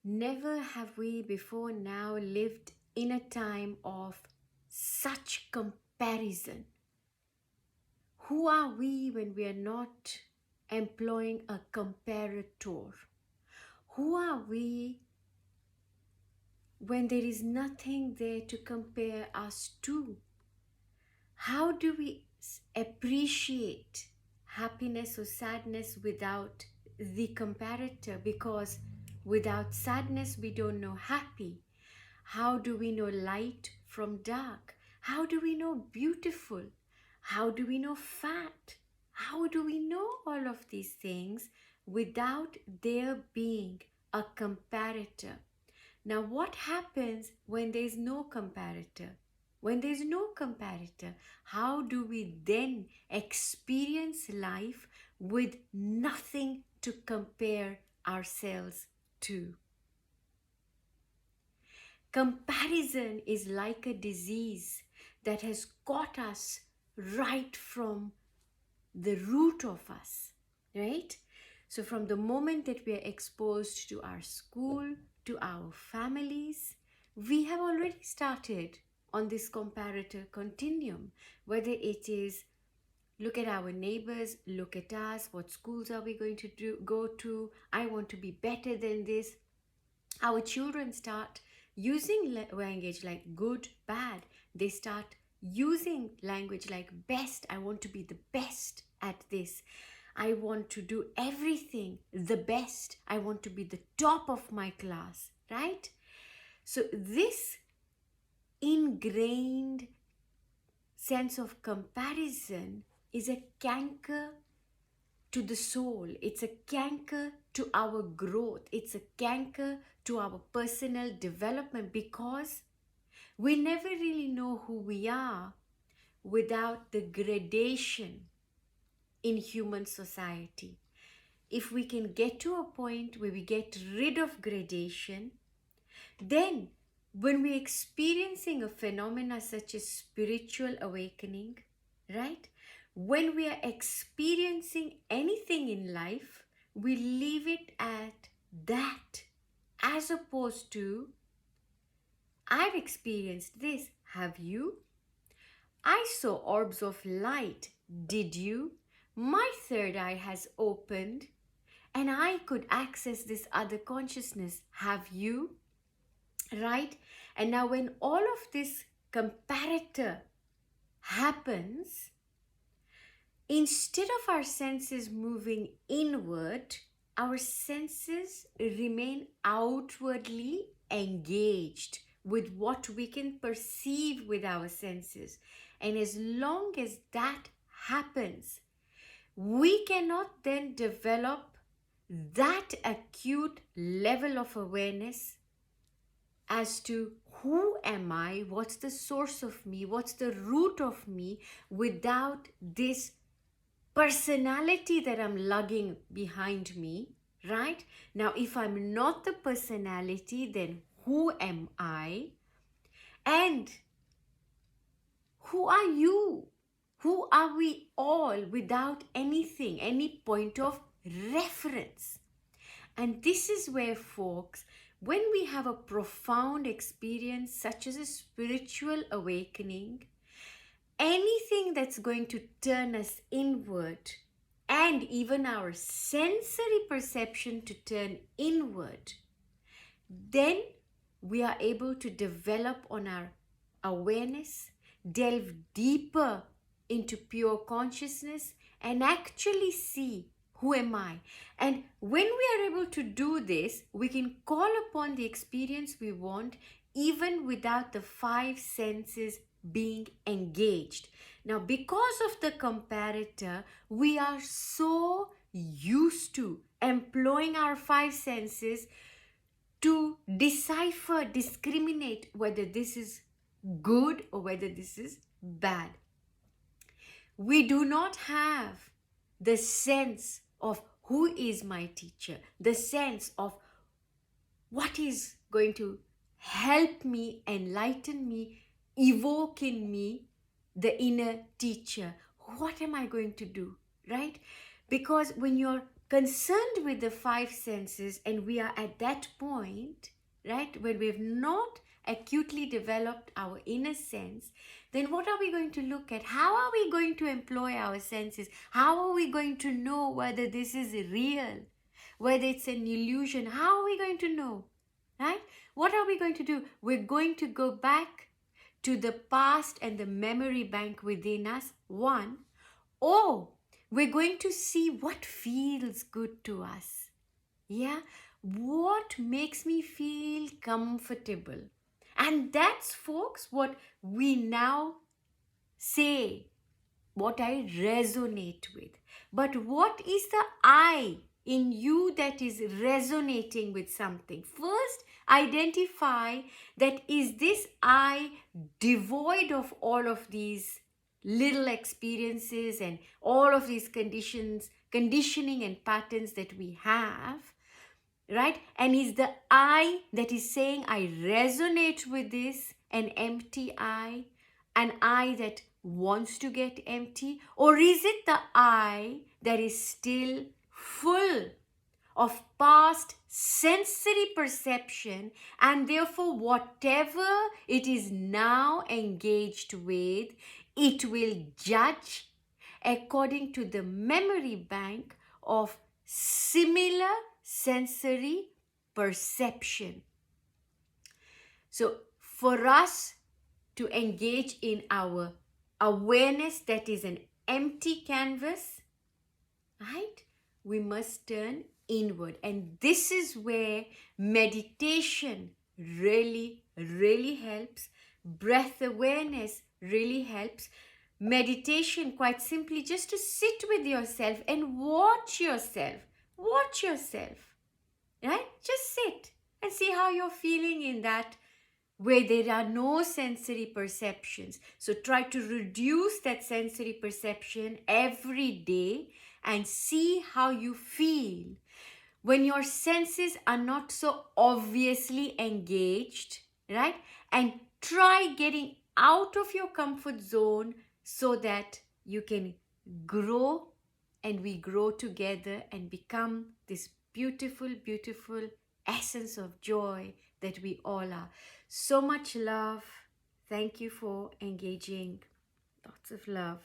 Never have we before now lived in a time of such comparison. Who are we when we are not employing a comparator? Who are we when there is nothing there to compare us to? How do we appreciate happiness or sadness without the comparator? Because without sadness, we don't know happy. How do we know light from dark? How do we know beautiful? How do we know fat? How do we know all of these things without there being a comparator? Now, what happens when there is no comparator? When there is no comparator, how do we then experience life with nothing to compare ourselves to? Comparison is like a disease that has got us right from the root of us, right? So from the moment that we are exposed to our school, to our families, we have already started on this comparator continuum, whether it is look at our neighbors, look at us, what schools are we going to go to, I want to be better than this. Our children start using language like good, bad. They start using language like best. I want to be the best at this. I want to do everything the best. I want to be the top of my class, right? So this ingrained sense of comparison is a canker to the soul. It's a canker to our growth. It's a canker to our personal development, because we never really know who we are without the gradation in human society. If we can get to a point where we get rid of gradation, then when we're experiencing a phenomena such as spiritual awakening, right? When we are experiencing anything in life, we leave it at that, as opposed to, I've experienced this, have you? I saw orbs of light, did you? My third eye has opened and I could access this other consciousness, have you? Right? And now when all of this comparator happens, instead of our senses moving inward, our senses remain outwardly engaged with what we can perceive with our senses. And as long as that happens, we cannot then develop that acute level of awareness as to who am I, what's the source of me, what's the root of me, without this personality that I'm lugging behind me, right? Now, if I'm not the personality, then who am I? And who are you? Who are we all without anything, any point of reference? And this is where, folks, when we have a profound experience such as a spiritual awakening, anything that's going to turn us inward, and even our sensory perception to turn inward, then we are able to develop on our awareness, delve deeper into pure consciousness, and actually see who am I. And when we are able to do this, we can call upon the experience we want even without the five senses being engaged. Now, because of the comparator, we are so used to employing our five senses to decipher, discriminate whether this is good or whether this is bad. We do not have the sense of who is my teacher, the sense of what is going to help me, enlighten me, evoke in me the inner teacher. What am I going to do, right? Because when you're concerned with the five senses and we are at that point, right, when we've not acutely developed our inner sense, then what are we going to look at? How are we going to employ our senses? How are we going to know whether this is real, whether it's an illusion? How are we going to know, right? What are we going to do? We're going to go back to the past and the memory bank within us, one, or we're going to see what feels good to us. Yeah, what makes me feel comfortable. And that's, folks, what we now say, what I resonate with. But what is the I in you that is resonating with something? First, identify that is this I devoid of all of these little experiences and all of these conditioning and patterns that we have, right? And is the I that is saying I resonate with this an empty I, an I that wants to get empty? Or is it the I that is still full of past sensory perception, and therefore whatever it is now engaged with, it will judge according to the memory bank of similar sensory perception? So for us to engage in our awareness that is an empty canvas, right, we must turn inward. And this is where meditation really, really helps. Breath awareness really helps. Meditation, quite simply, just to sit with yourself and watch yourself. Watch yourself, right? Just sit and see how you're feeling in that, where there are no sensory perceptions. So try to reduce that sensory perception every day and see how you feel when your senses are not so obviously engaged, right? And try getting out of your comfort zone so that you can grow, and we grow together and become this beautiful, beautiful essence of joy that we all are. So much love. Thank you for engaging. Lots of love.